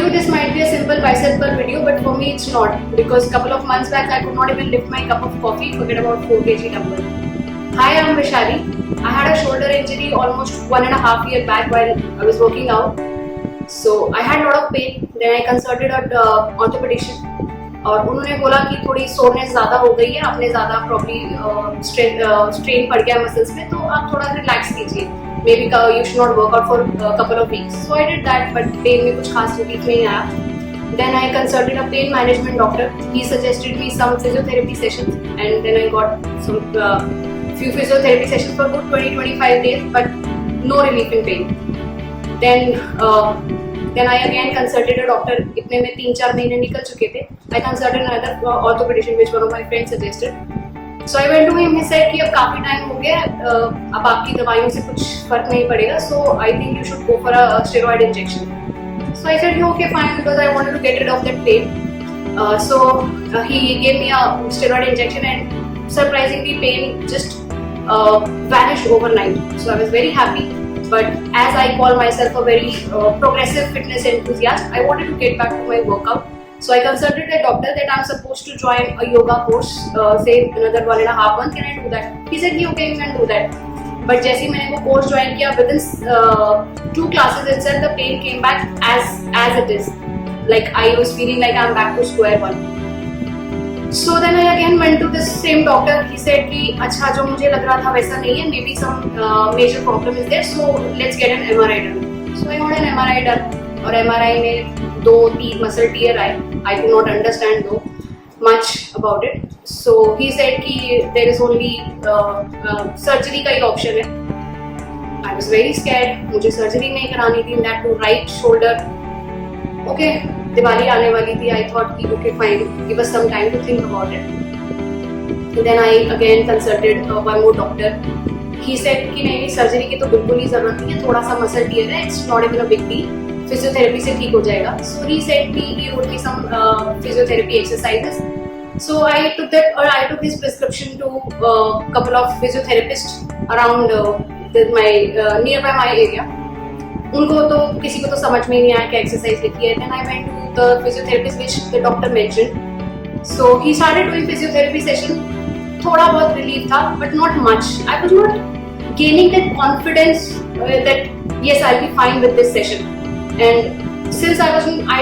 you this might be a simple bicep curl video, but for me it's not, because couple of months back I could not even lift my cup of coffee, forget about 4 kg dumbbell. Hi, I'm Vaishali. I had a shoulder injury almost 1.5 years back while I was working out. So I had a lot of pain. Then I consulted an orthopedician और उन्होंने बोला कि थोड़ी soreness ज़्यादा हो गई है, आपने ज़्यादा प्रॉब्ली स्ट्रेन पड़ गया मसल्स में, तो आप थोड़ा रिलैक्स कीजिए. Maybe you should not work out for a couple of weeks. So I did that, but pain में कुछ खास रिलीफ नहीं आया. Then I consulted a pain management doctor. He suggested me some physiotherapy sessions, and then I got some few physiotherapy sessions for good 20-25 days, but no relief in pain. Then I again consulted a doctor. इतने में 3-4 महीने निकल चुके थे. I consulted another orthopedician, which one of my friends suggested. So I went to him. He said कि अब काफी time हो गया, अब आपकी दवाइयों से कुछ फर्क नहीं पड़ेगा. So I think you should go for a steroid injection. So I said okay, fine, because I wanted to get rid of that pain. So he gave me a steroid injection, and surprisingly, pain just vanished overnight. So I was very happy. But as I call myself a very progressive fitness enthusiast, I wanted to get back to my workout. So I consulted a doctor that I'm supposed to join a yoga course, say another 1.5 months. Can I do that? He said, okay, you can do that. But जैसे मैंने वो course join किया, within 2 classes itself, the pain came back as it is. Like I was feeling like I'm back to square one. So then I again went to this same doctor. He said कि अच्छा जो मुझे लग रहा था वैसा नहीं है, maybe some major problem is there. So let's get an MRI done. So I got an MRI done. और MRI में 2-3 muscle tear आए. I could not understand though much about it. So he said कि there is only surgery का ही option है. I was very scared. मुझे surgery नहीं करानी थी. That to right shoulder. Okay, Diwali आने वाली थी. I thought कि okay fine, give us some time to think about it. Then I again consulted one more doctor. He said कि नहीं, surgery की तो बिल्कुल ही जरूरत नहीं है. थोड़ा सा muscle tear है. It's not even a big deal. Physiotherapy से ठीक हो जाएगा. So he said me, he wrote me some physiotherapy exercises. So I took his prescription to a couple of physiotherapists around nearby my area. उनको तो किसी को तो समझ में नहीं आया कि exercise लिखी है. Then I went to the physiotherapist which the doctor mentioned. So he started doing physiotherapy session. थोड़ा बहुत relief था, but not much. I was not gaining that confidence that yes, I'll be fine with this session. And since I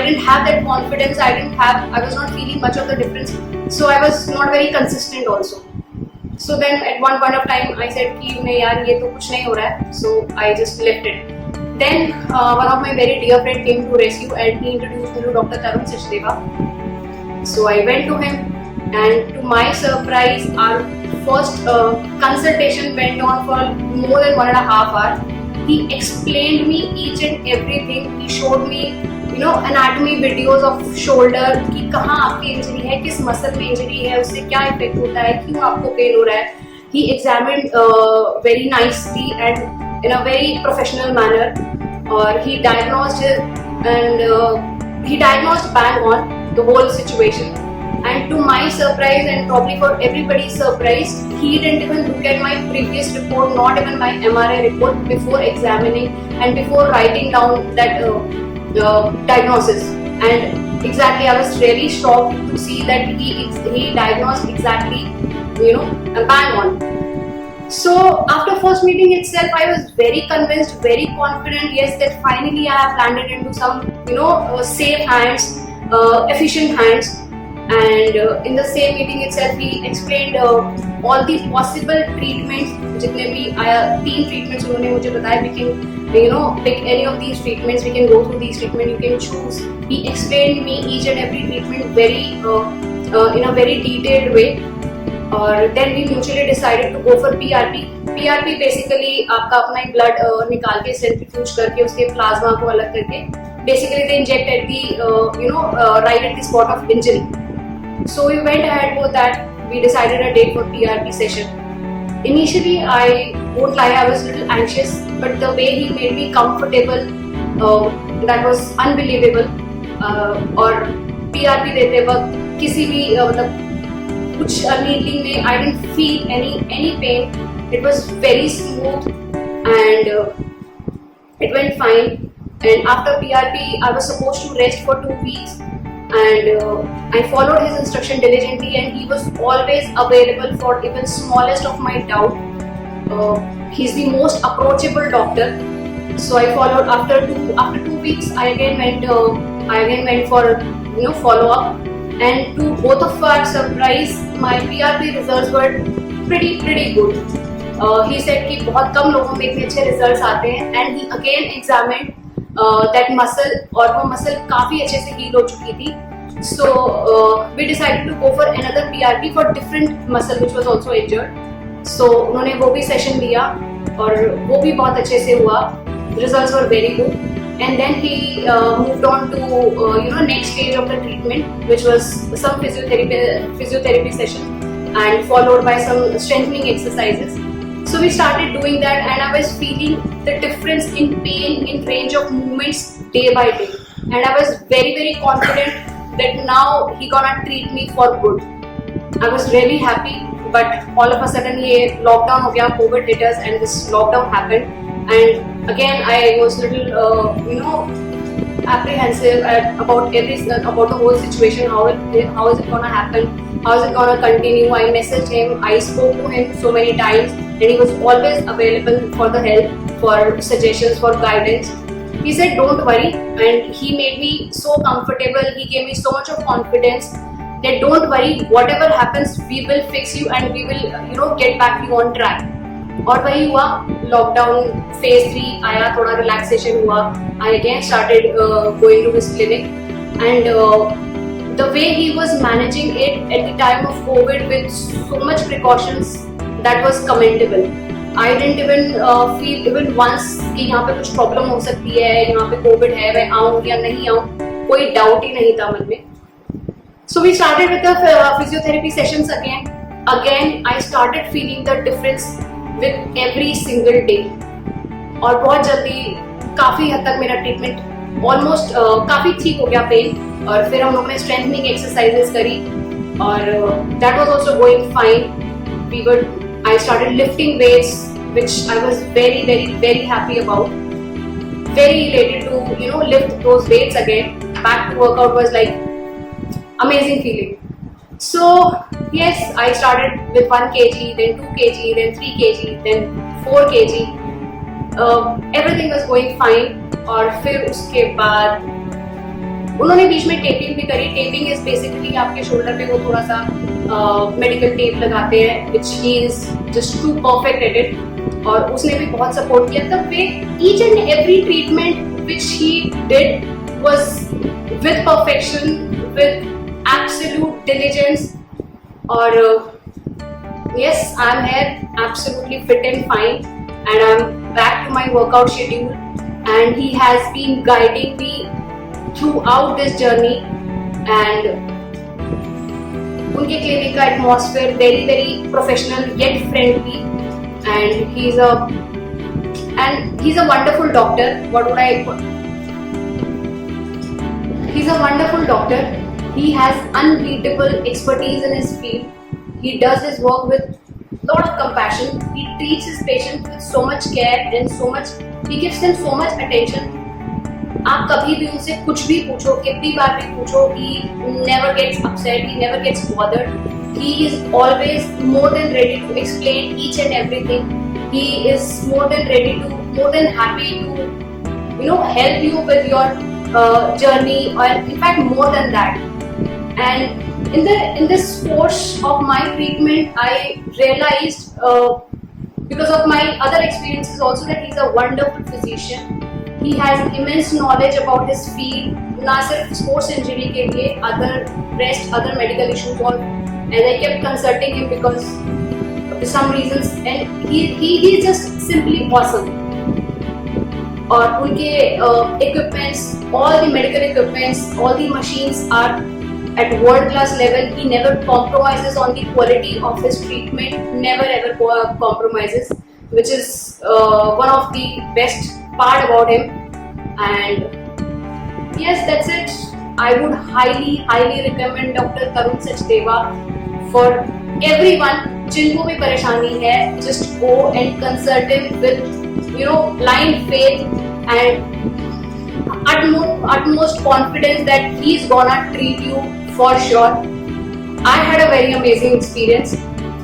didn't have that confidence, I was not feeling much of the difference. So I was not very consistent also. So then at one point of time I said कि नहीं यार ये तो कुछ नहीं हो रहा है. So I just left it. Then one of my very dear friend came to rescue, and he introduced me to Dr. Tarun Sachdeva. So I went to him, and to my surprise, our first consultation went on for more than 1.5 hours. He explained me each and everything. He showed me, anatomy videos of shoulder कि कहाँ आपकी injury है, किस muscle में injury है, उससे क्या effect होता है, क्यों आपको पेन हो रहा है. He examined very nicely and in a very professional manner. Or he diagnosed it, and he diagnosed bang on the whole situation. And to my surprise, and probably for everybody's surprise, he didn't even look at my previous report, not even my MRI report, before examining and before writing down that diagnosis. And exactly, I was really shocked to see that he diagnosed exactly, bang on. So after first meeting itself, I was very convinced, very confident. Yes, that finally I have landed into some, safe hands, efficient hands. And in the same meeting itself, he explained all the possible treatments. जितने भी 3 treatments उन्होंने मुझे बताया. We can, pick any of these treatments. We can go through these treatments. You can choose. He explained me each and every treatment very, in a very detailed way. और then we mutually decided to go for PRP. PRP basically आपका अपना ही blood निकाल के centrifuge करके उसके plasma को अलग करके basically they inject at the right at the spot of injury. So we went ahead with that. We decided a date for PRP session. Initially, I won't lie, I was a little anxious, but the way he made me comfortable, that was unbelievable. और PRP देते वक्त किसी भी मतलब कुछ needling में I didn't feel any pain. It was very smooth and it went fine. And after PRP, I was supposed to rest for 2 weeks, and I followed his instruction diligently, and he was always available for even smallest of my doubt. He's the most approachable doctor. So I followed. After 2 weeks, I again went for follow up, and to both of our surprise, my PRP results were pretty good. He said कि बहुत कम लोगों में इतने अच्छे results आते हैं, and he again examined that muscle, और वो मसल काफी अच्छे से हील हो चुकी थी. So we decided to go for another PRP for different muscle which was also injured. So उन्होंने वो भी सेशन दिया और वो भी बहुत अच्छे से हुआ. Results were very good, and then he moved on to next stage of the treatment, which was some physiotherapy session, and followed by some strengthening exercises. So we started doing that, and I was feeling the difference in pain, in range of movements day by day, and I was very confident that now he gonna treat me for good. I was really happy, but all of a sudden ये lockdown हो गया, COVID hit us, and this lockdown happened, and again I was little apprehensive about the whole situation. How is it gonna happen? How is it gonna continue? I messaged him, I spoke to him so many times, and he was always available for the help, for suggestions, for guidance. He said don't worry, and he made me so comfortable. He gave me so much of confidence that don't worry, whatever happens we will fix you, and we will get back you on track. और वही हुआ. Lockdown phase 3 आया, थोड़ा relaxation हुआ. I again started going to his clinic, and the way he was managing it at the time of COVID with so much precautions, that was commendable. I didn't even feel even once कि यहाँ पे कुछ problem हो सकती है, यहाँ पे Covid है, मैं आऊँ या नहीं आऊँ, कोई डाउट ही नहीं था मन में. So we started with the physiotherapy sessions again. I started feeling the difference with every single day, और बहुत जल्दी काफी हद तक मेरा ट्रीटमेंट ऑलमोस्ट काफी ठीक हो गया पेन. और फिर हम लोगों ने स्ट्रेंथनिंग एक्सरसाइजेस करी, और that was also going fine. I started lifting weights, which I was very happy about. Very elated to lift those weights again. Back to workout was like amazing feeling. So yes, I started with 1 kg, then 2 kg, then 3 kg, then 4 kg. Everything was going fine. और फिर उसके बाद उन्होंने बीच में taping भी करी. Taping is basically आपके shoulder पे वो थोड़ा सा मेडिकल टेप लगाते हैं, which he is just too perfect at it. और उसने भी बहुत सपोर्ट किया. तब वे each and every treatment which he did was with perfection, with absolute diligence. Or yes, I'm here absolutely fit and fine, and I'm back to my workout schedule, and he has been guiding me throughout this journey. And उनके clinic का atmosphere very professional yet friendly, and he's a wonderful doctor. He's a wonderful doctor. He has unbeatable expertise in his field. He does his work with lot of compassion. He treats his patients with so much care and he gives them so much attention. आप कभी भी उनसे कुछ भी पूछो, कितनी बार भी पूछो, he never gets upset, he never gets bothered. He is always more than ready to explain each and everything. He is more than happy to help you with your journey, or in fact more than that. And in this course of my treatment, I realized because of my other experiences also that he's a wonderful physician. He has immense knowledge about his field, ना सिर्फ sports injury के लिए, other medical issues all. And I kept consulting him because of some reasons, and he is just simply awesome. और उनके equipments, all the medical equipments, all the machines are at world class level. He never compromises on the quality of his treatment, never ever compromises, which is one of the best part about him. And yes, that's it. I would highly recommend Dr. Tarun Sachdeva for everyone. जिनको भी परेशानी है, just go and consult him with blind faith, and utmost confidence that he's gonna treat you for sure. I had a very amazing experience.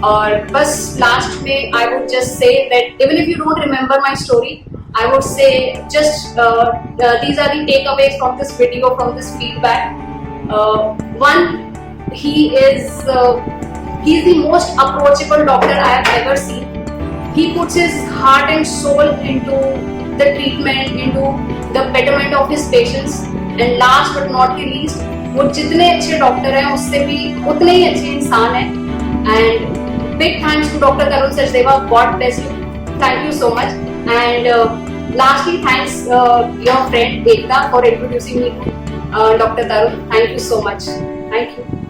और बस last में I would just say that even if you don't remember my story, I would say just these are the takeaways from this video, from this feedback. One, he's the most approachable doctor I have ever seen. He puts his heart and soul into the treatment, into the betterment of his patients. And last but not the least, वो जितने अच्छे doctor हैं उससे भी उतने ही अच्छे इंसान हैं. And big thanks to Dr. Tarun Sachdeva. God bless you. Thank you so much. And lastly, thanks your friend Ekta for introducing me to Dr. Tarun. Thank you so much. Thank you.